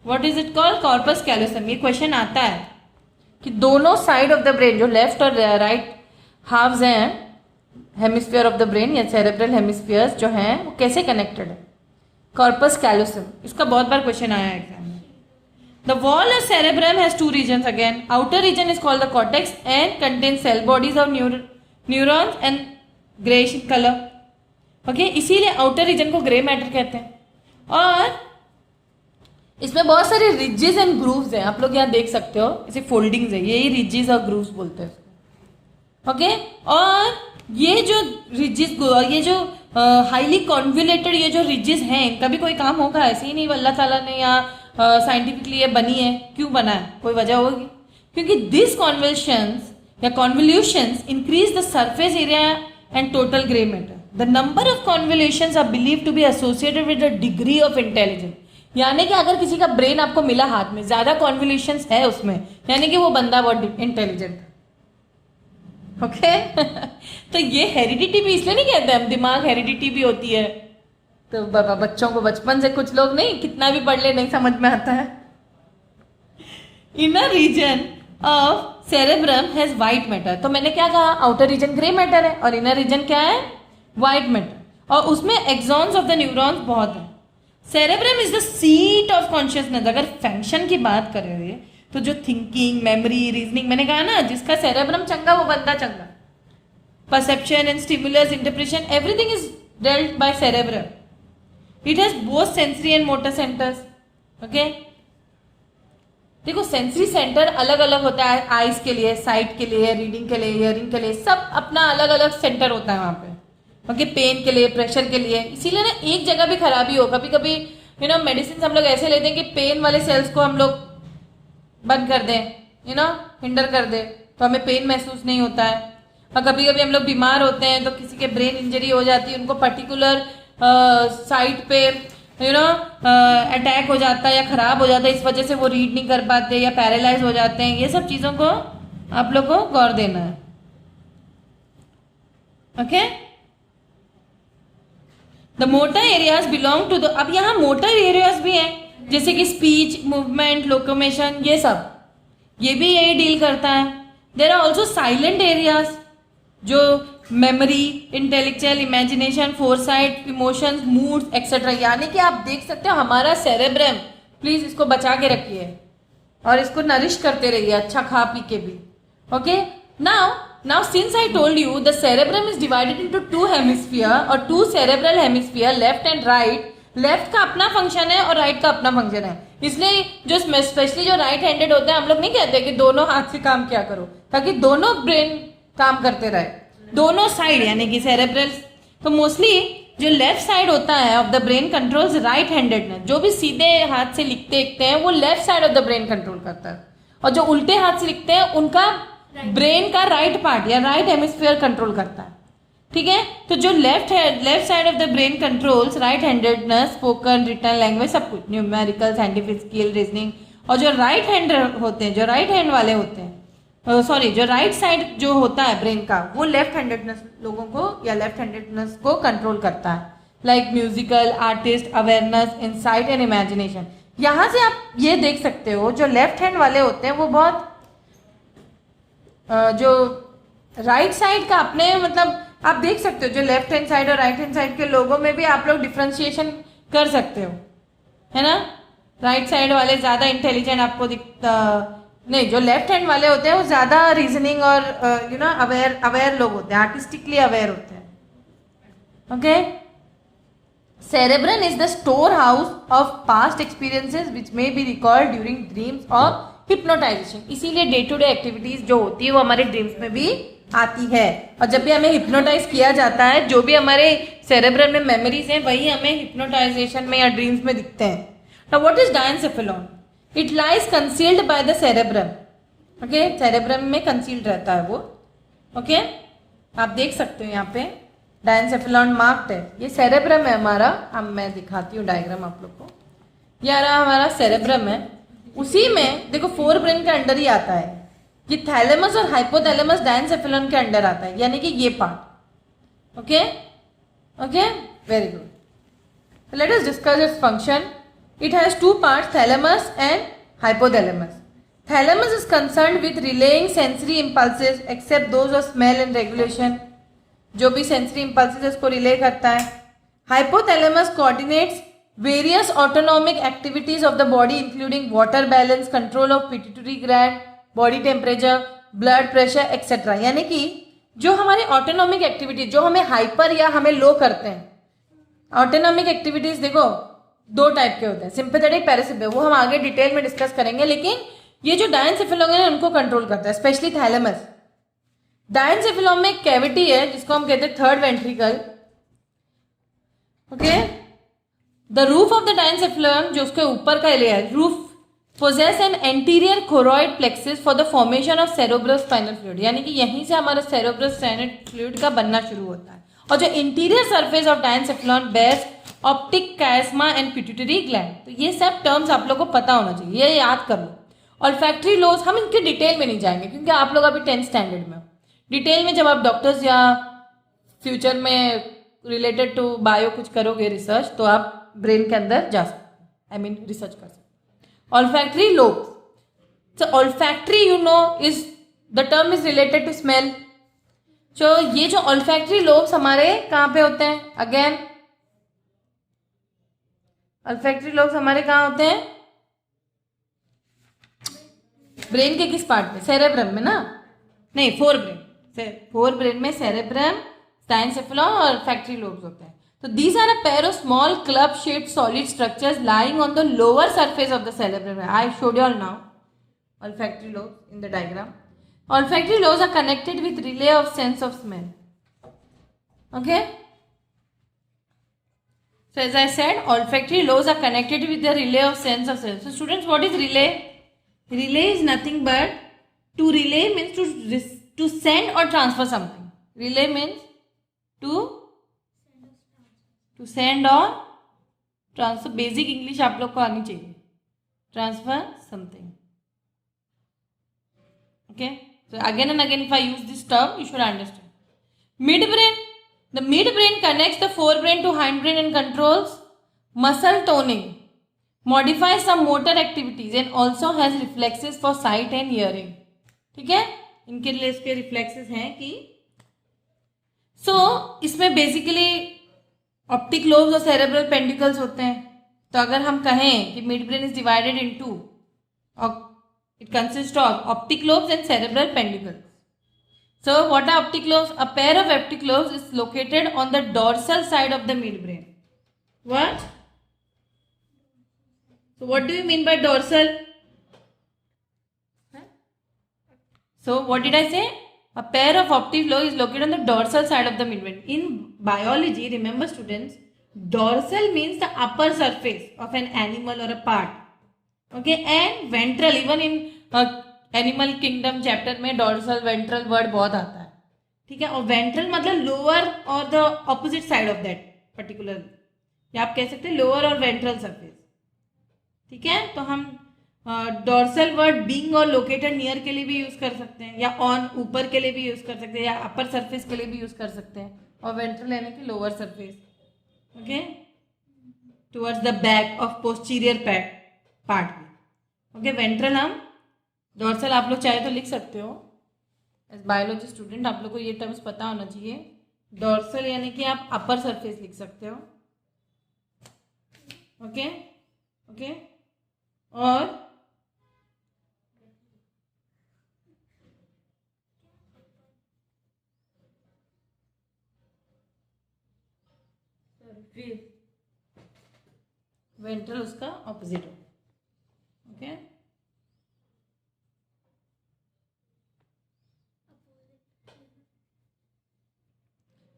What is it called? Corpus callosum. ये question आता है कि दोनों side of the brain, जो लेफ्ट और राइट हाफ्स हैं हेमिस्फीयर ऑफ द ब्रेन या cerebral hemispheres जो हैं, वो कैसे कनेक्टेड है? Corpus callosum. इसका बहुत बार क्वेश्चन आया है एग्जाम में। The wall of cerebrum has two regions again. Outer region is called the cortex and contain cell bodies of neurons and greyish colour. Okay, इसीलिए आउटर रीजन को grey matter कहते हैं। और इसमें बहुत सारे रिजेस एंड ग्रूव्स हैं, आप लोग यहाँ देख सकते हो, ऐसे फोल्डिंग्स है, यही रिजेस और ग्रूव्स बोलते हैं उसको। ओके, और ये जो रिजेस, ये जो हाईली कॉन्वुलेटेड ये जो रिजेस हैं, इनका भी कोई काम होगा? ऐसे ही नहीं अल्लाह ताला ने यहाँ साइंटिफिकली ये बनी है। क्यों बना है? कोई वजह होगी, क्योंकि दिस कॉन्वल्शंस या convolutions increase the surface area and total grey matter. The number of convolutions are believe to be associated with the degree of intelligence. यानी कि अगर किसी का ब्रेन आपको मिला हाथ में, ज्यादा कॉन्वल्यूशंस है उसमें, यानी कि वो बंदा बहुत इंटेलिजेंट है। ओके तो ये हेरिडिटी भी इसलिए नहीं कहते हम, दिमाग हेरिडिटी भी होती है। तो बच्चों को बचपन से कुछ लोग नहीं, कितना भी पढ़ ले नहीं समझ में आता है। Inner region of cerebrum has white matter. तो मैंने क्या कहा? आउटर रीजन ग्रे मैटर है और इनर रीजन क्या है? White matter. और उसमें एक्सॉन्स ऑफ द न्यूरॉन्स बहुत है। Cerebrum is the seat of consciousness. अगर फंक्शन की बात करें तो जो थिंकिंग, मेमोरी, रीजनिंग, मैंने कहा ना, जिसका सेरेब्रम चंगा वो बंदा चंगा। Perception and stimulus, interpretation, everything is dealt by cerebrum. It has both sensory and motor centres. Okay, देखो सेंसरी सेंटर अलग अलग होता है, आईज के लिए, साइट के लिए, रीडिंग के लिए, हियरिंग के लिए, सब अपना अलग अलग सेंटर होता है वहाँ पे। ओके, पेन के लिए, प्रेशर के लिए। इसीलिए ना एक जगह भी खराबी हो, कभी कभी मेडिसिन हम लोग ऐसे लेते हैं कि पेन वाले सेल्स को हम लोग बंद कर दें, हिंडर कर दे, तो हमें पेन महसूस नहीं होता है। और कभी कभी हम लोग बीमार होते हैं तो किसी के ब्रेन इंजरी हो जाती है, उनको पर्टिकुलर साइट पे अटैक हो जाता है या खराब हो जाता है, इस वजह से वो रीड नहीं कर पाते या पैरालाइज हो जाते हैं। ये सब चीज़ों को आप लोग को गौर देना है। Okay, the motor areas belong to the, अब यहाँ मोटर एरियाज भी हैं, जैसे कि स्पीच, मूवमेंट, लोकोमेशन, ये सब, ये भी यही डील करता है। There are also silent areas, जो memory, intellectual, imagination, foresight, emotions, moods etcetera. यानी कि आप देख सकते हो हमारा सेरेब्रम, प्लीज इसको बचा के रखिए और इसको नरिश करते रहिए, अच्छा खा पी के भी। Okay, now since I told you the cerebrum is divided into two hemisphere और two cerebral hemisphere, left and right। Left का अपना फंक्शन है और राइट का अपना फंक्शन है। इसलिए जो स्पेशली जो राइट हैंडेड होते हैं, हम लोग नहीं कहते कि दोनों हाथ से काम किया करो, ताकि दोनों ब्रेन काम करते रहे, दोनों साइड, यानी कि सेरेब्रल। तो मोस्टली जो लेफ्ट साइड होता है of the brain controls right handedness. जो भी सीधे हाथ से लिखते हैं वो left side of the brain control करता है, और जो उल्टे हाथ से लिखते हैं उनका ब्रेन का राइट पार्ट या राइट हेमिस्फीयर कंट्रोल करता है, ठीक है। तो जो left side of the brain controls right handedness, spoken, written language, सब कुछ, न्यूमेरिकल, साइंटिफिक स्किल, रीजनिंग। और जो राइट हैंड होते हैं, जो राइट हैंड वाले होते हैं, सॉरी, जो राइट साइड जो होता है ब्रेन का, वो लेफ्ट हैंडेडनेस लोगों को या लेफ्ट हैंडेडनेस को कंट्रोल करता है, like musical, artist, awareness, insight and imagination. यहाँ से आप ये देख सकते हो जो लेफ्ट हैंड वाले होते हैं वो बहुत जो राइट साइड का अपने मतलब आप देख सकते हो, जो लेफ्ट हैंड साइड और राइट हैंड साइड के लोगों में भी आप लोग डिफ्रेंशिएशन कर सकते हो, है ना। राइट साइड वाले ज़्यादा इंटेलिजेंट आपको दिखता नहीं, जो लेफ्ट हैंड वाले होते हैं वो ज़्यादा रीजनिंग और अवेयर लोग होते हैं, आर्टिस्टिकली अवेयर होते हैं, okay. Cerebrum is the store house of past experiences which may be record during dreams और हिप्नोटाइजेशन। इसीलिए डे टू डे एक्टिविटीज जो होती है वो हमारे ड्रीम्स में भी आती है, और जब भी हमें हिप्नोटाइज किया जाता है, जो भी हमारे सेरेब्रम में मेमोरीज हैं वही हमें हिप्नोटाइजेशन में या ड्रीम्स में दिखते हैं। Now what is diencephalon? It lies concealed by the cerebrum, okay. Cerebrum में कंसील्ड रहता है वो, ओके। आप देख सकते हो यहाँ पे डायनसेफेलॉन मार्क्ड है, ये सेरेब्रम है हमारा। अब मैं दिखाती हूँ डायग्राम आप लोग को। ये रहा हमारा सेरेब्रम है, उसी में देखो फोर ब्रेन के अंडर ही आता है, ये थैलेमस और हाइपोथैलेमस डायनसेफेलॉन के अंडर आता है, यानी कि ये part, okay okay, very good. Let us discuss its function. It has two parts, thalamus and hypothalamus. Thalamus is concerned with relaying sensory impulses except those of smell and regulation, जो भी sensory impulses उसको relay करता है। Hypothalamus coordinates various autonomic activities of the body including water balance, control of pituitary gland, body temperature, blood pressure etc. यानी कि जो हमारे autonomic activities जो हमें हाइपर या हमें लो करते हैं, ऑटोनॉमिक एक्टिविटीज देखो दो टाइप के होते हैं, सिंपैथेटिक, पैरासिम्पैथेटिक, वो हम आगे डिटेल में डिस्कस करेंगे। लेकिन ये जो डायनसेफेलॉन है उनको कंट्रोल करता है, स्पेशली थैलेमस। डायनसेफेलॉन में एक कैविटी है जिसको हम कहते हैं third ventricle, okay. The roof of the diencephalon, जो उसके ऊपर का layer, roof poses an anterior choroid plexus for the formation of cerebrospinal fluid, यानी कि यहीं से हमारा सेरेब्रोस्पाइनल फ्लूइड का बनना शुरू होता है। और जो interior surface of diencephalon bears optic chiasma and pituitary gland. तो ये सब टर्म्स आप लोग को पता होना चाहिए, ये याद कर लो। ऑल्फैक्टरी लोब्स, हम इनके डिटेल में नहीं जाएंगे क्योंकि आप लोग अभी 10th स्टैंडर्ड में हो। डिटेल में जब आप डॉक्टर्स या फ्यूचर में रिलेटेड टू बायो कुछ करोगे रिसर्च, तो आप ब्रेन के अंदर जा सकते, रिसर्च कर सकते। Olfactory lobes, so olfactory you know is the term is related to smell। तो ये जो olfactory lobes हमारे कहाँ पे होते हैं? अगेन olfactory lobes हमारे कहाँ होते हैं? ब्रेन के किस पार्ट में? सेरेब्रम में ना, नहीं फोर ब्रेन में सेरेब्रम, डायनसेफेलॉन और olfactory lobes होते हैं। So these are a pair of small club-shaped solid structures lying on the lower surface of the cerebrum. I showed you all now olfactory lobes in the diagram. Olfactory lobes are connected with relay of sense of smell. Okay. So as I said, olfactory lobes are connected with the relay of sense of smell. So students, what is relay? Relay is nothing but to relay means to send or transfer something. Relay means to send और transfer. Basic English आप लोग को आनी चाहिए, transfer something, okay. So again and again if I use this term you should understand. Mid brain, the mid brain connects the fore brain to hind brain and controls muscle toning, modifies some motor activities and also has reflexes for sight and hearing, ठीक है। इनके लिए इसके reflexes हैं कि इसमें basically optic lobes और cerebral peduncles होते हैं। तो अगर हम कहें कि mid brain is divided into, it consist of optic lobes and cerebral peduncles. So what are optic lobes? A pair of optic lobes is located on the dorsal side of the mid brain. What? So what do you mean by dorsal? So what did I say? A pair of optic lobe is located on the dorsal side of the midbrain. In biology, remember students, dorsal means the upper surface of an animal or a part. Okay, and ventral, even in animal kingdom chapter में dorsal ventral word बहुत आता है, ठीक है। और ventral मतलब lower और the opposite side of that particular, या आप कह सकते हैं लोअर और वेंट्रल सरफेस, ठीक है। तो हम डोर्सल वर्ड बीइंग और लोकेटेड नियर के लिए भी यूज कर सकते हैं, या ऑन ऊपर के लिए भी यूज कर सकते हैं, या अपर सरफेस के लिए भी यूज कर सकते हैं, और वेंट्रल यानी कि lower surface, okay, towards the back of posterior part में, ओके। वेंट्रल हम, डोर्सल आप लोग चाहे तो लिख सकते हो, एज बायोलॉजी स्टूडेंट आप लोग को ये टर्म्स पता होना चाहिए। डोर्सल यानी कि आप अपर सरफेस लिख सकते हो, ओके ओके। और वेंट्रल उसका ऑपोजिट हो, okay.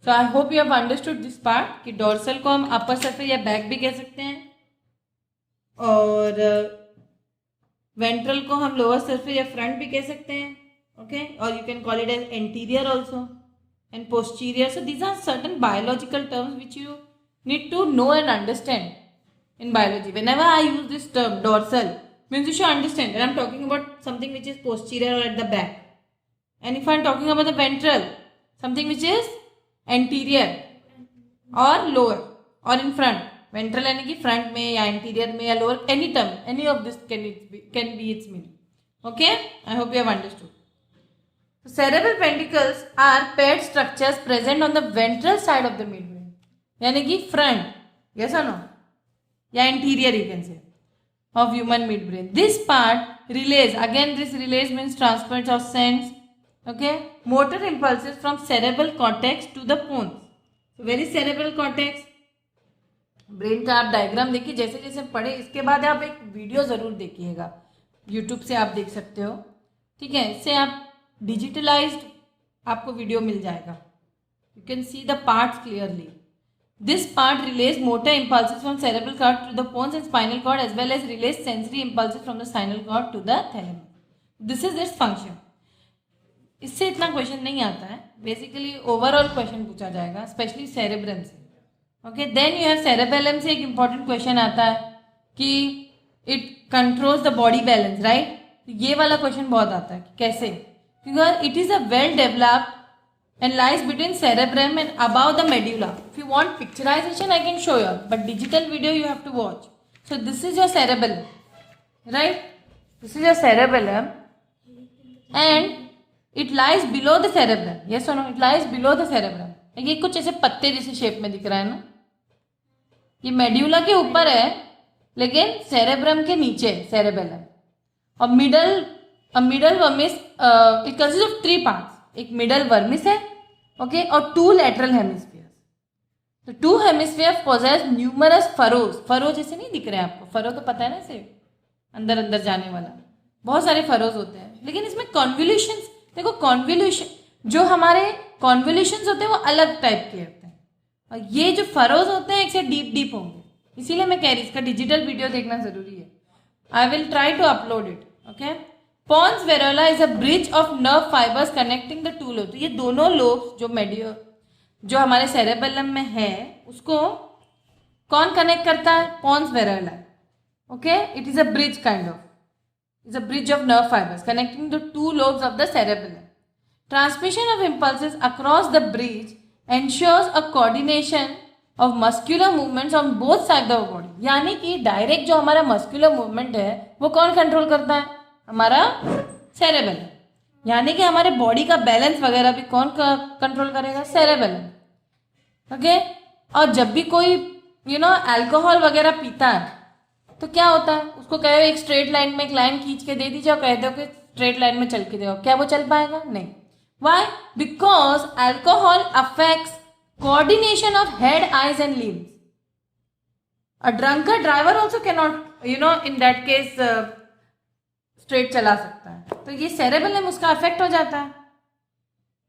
So I hope you have understood this part कि डोर्सल को हम अपर सरफेस या बैक भी कह सकते हैं, और वेंट्रल को हम लोअर सरफेस या फ्रंट भी कह सकते हैं, ओके। और you can call it as anterior also and posterior. So these are certain biological terms which you need to know and understand in biology. Whenever I use this term dorsal, means you should understand that I'm talking about something which is posterior or at the back, and if I'm talking about the ventral, something which is anterior or lower or in front. Ventral यानी कि front में या anterior में या lower, any term, any of this can be its meaning, okay. I hope you have understood. So cerebral ventricles are paired structures present on the ventral side of the midbrain, यानी कि front, yes और no, या interior you can say, of human mid brain. This part relays, again this relays means transfer of sense, okay, motor impulses from cerebral cortex to the pons. Very cerebral cortex, brain का आप diagram देखिए जैसे जैसे पढ़े, इसके बाद आप एक वीडियो ज़रूर देखिएगा, यूट्यूब से आप देख सकते हो, ठीक है. इससे आप डिजिटलाइज्ड आपको वीडियो मिल जाएगा, you can see the parts clearly. This part relays motor impulses from cerebral cord to the pons and spinal cord, as well as relays sensory impulses from the spinal cord to the thalamus. This is its function. इससे इतना question नहीं आता है, basically overall question पूछा जाएगा, specially cerebrum से. Okay, then you have cerebellum से एक इंपॉर्टेंट क्वेश्चन आता है कि it controls the body balance, right. ये वाला क्वेश्चन बहुत आता है कि कैसे, क्योंकि it is a well developed and lies between cerebrum and above the medulla. If you want picturization, I can show you, but digital video you have to watch. So this is your cerebellum, right? This is your cerebellum, and it lies below the cerebrum. Yes or no? It lies below the cerebrum. ये कुछ ऐसे पत्ते जैसे shape में दिख रहा है ना, ये मेड्यूला के ऊपर है लेकिन सेरेब्रम के नीचे सेरेबेलम. और middle vermis, it consist of 3 parts. एक मिडल वर्मिस है, ओके, और 2 लैटरल हेमिस्फीयर्स. तो 2 hemisphere poses numerous furrows. Furrow जैसे नहीं दिख रहे हैं आपको, फरो तो पता है ना, से अंदर अंदर जाने वाला, बहुत सारे फरोज होते हैं. लेकिन इसमें कॉन्वोल्यूशंस देखो, कॉन्वोल्यूशन जो हमारे कॉन्वोल्यूशंस होते हैं वो अलग टाइप के होते हैं, और ये जो फरोज होते हैं एक से डीप होंगे. इसीलिए मैं कह रही इसका डिजिटल वीडियो देखना जरूरी है. I will try to upload it, okay. Pons varola is a bridge of nerve fibers connecting the 2 lobes. तो ये दोनों lobes जो हमारे cerebellum में है उसको कौन कनेक्ट करता है? Pons varola. Okay, it is a bridge kind of. It's a bridge of nerve fibers connecting the 2 lobes of the cerebellum. Transmission of impulses across the bridge ensures a coordination of muscular movements on both sides of the body. यानी कि direct जो हमारा muscular movement है वो कौन control करता है? हमारा सेरेबेलम. यानी कि हमारे बॉडी का बैलेंस वगैरह भी कौन कंट्रोल करेगा? Cerebellum, okay. और जब भी कोई अल्कोहल वगैरह पीता है तो क्या होता है, उसको कहो एक स्ट्रेट लाइन में एक लाइन खींच के दे दीजिए और कह दो कि स्ट्रेट लाइन में चल के दो, क्या वो चल पाएगा? नहीं. Why? Because alcohol affects coordination of head, eyes and limbs. A drunker driver also cannot in that case straight चला सकता है. तो ये सेरेबेलम उसका अफेक्ट हो जाता है,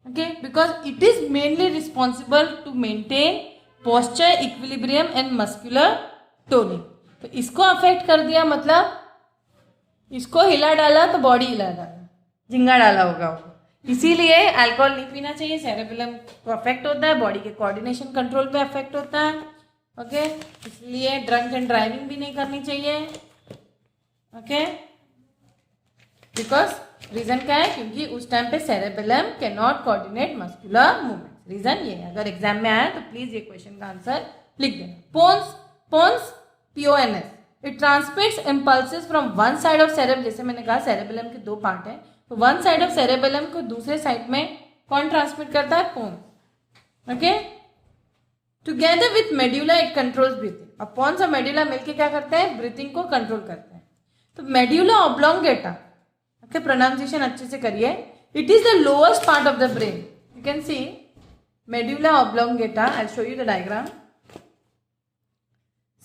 okay, because it is mainly responsible to maintain posture, equilibrium and muscular toning. तो इसको अफेक्ट कर दिया मतलब इसको हिला डाला तो बॉडी हिला डाला, झिंगा डाला होगा वो, इसीलिए अल्कोहल नहीं पीना चाहिए, सेरेबेलम को अफेक्ट होता है, बॉडी के कोऑर्डिनेशन कंट्रोल पे अफेक्ट होता है, ओके। इसलिए ड्रंक एंड ड्राइविंग भी नहीं करनी चाहिए, ओके। बिकॉज रीजन क्या है, क्योंकि उस टाइम पे cerebellum can not coordinate muscular movement, reason ये है। अगर एग्जाम में आया तो प्लीज ये क्वेश्चन का आंसर लिख देना। Pons, pons PONS, it transmits impulses from one side of cereb, जैसे मैंने कहा सेरेबेलम के दो पार्ट है, तो वन साइड ऑफ सेरेबेलम को दूसरे साइड में कौन ट्रांसमिट करता है, pons, okay. Together with medulla it controls breathing, अब पोन्स और मेड्यूला मिलके क्या करते हैं, ब्रीथिंग को कंट्रोल करते हैं। तो मेड्यूला ऑब्लोंगेटा, ओके, प्रोनाउंसिएशन अच्छे से करिए, it is the lowest part of the brain, you can C medulla oblongata, I'll show you the diagram.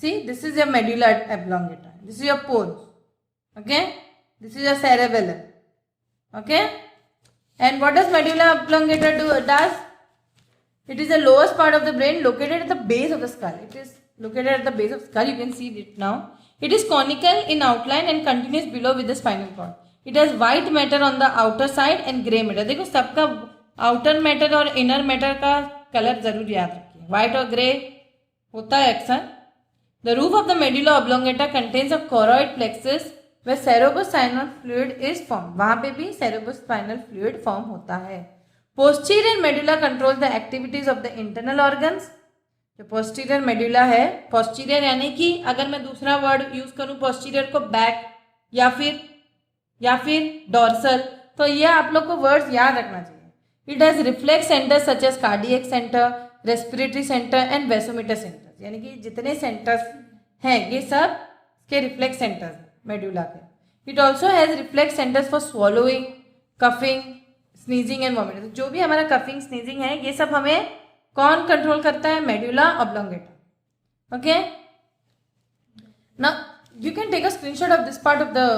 See, this is your medulla oblongata, this is your pons, okay, this is your cerebellum, okay. And what does medulla oblongata does? It is the lowest part of the brain located at the base of the skull. It is located at the base of the skull, you can see it now. It is conical in outline and continues below with the spinal cord. It has white matter on the outer side and grey matter. देखो सबका outer matter और inner matter का colour जरूर याद रखिए, white और grey होता है अक्सर। The roof of the medulla oblongata contains a choroid plexus way cerebrospinal fluid is form, वहां पे भी सेरेब्रोस्पाइनल फ्लूइड फॉर्म होता है। Posterior medulla controls the activities of the internal organs, जो पोस्टीरियर मेडुला है, पोस्टीरियर यानी कि अगर मैं दूसरा वर्ड यूज करूं पोस्टीरियर को बैक या फिर डॉर्सल, तो ये आप लोग को वर्ड्स याद रखना चाहिए। It has reflex centres such as cardiac centre, respiratory centre and vasomotor centres, यानी कि जितने सेंटर्स हैं ये सब के रिफ्लेक्स सेंटर्स मेडुला के। It also has reflex centres for swallowing, coughing, sneezing and vomiting, जो भी हमारा कफिंग स्नीजिंग है ये सब हमें कौन कंट्रोल करता है, medulla oblongata, okay. Now you can take a screenshot of this part of the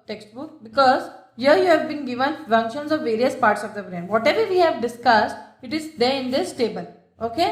text book because here you have been given functions of various parts of the brain. Whatever we have discussed, it is there in this table, okay.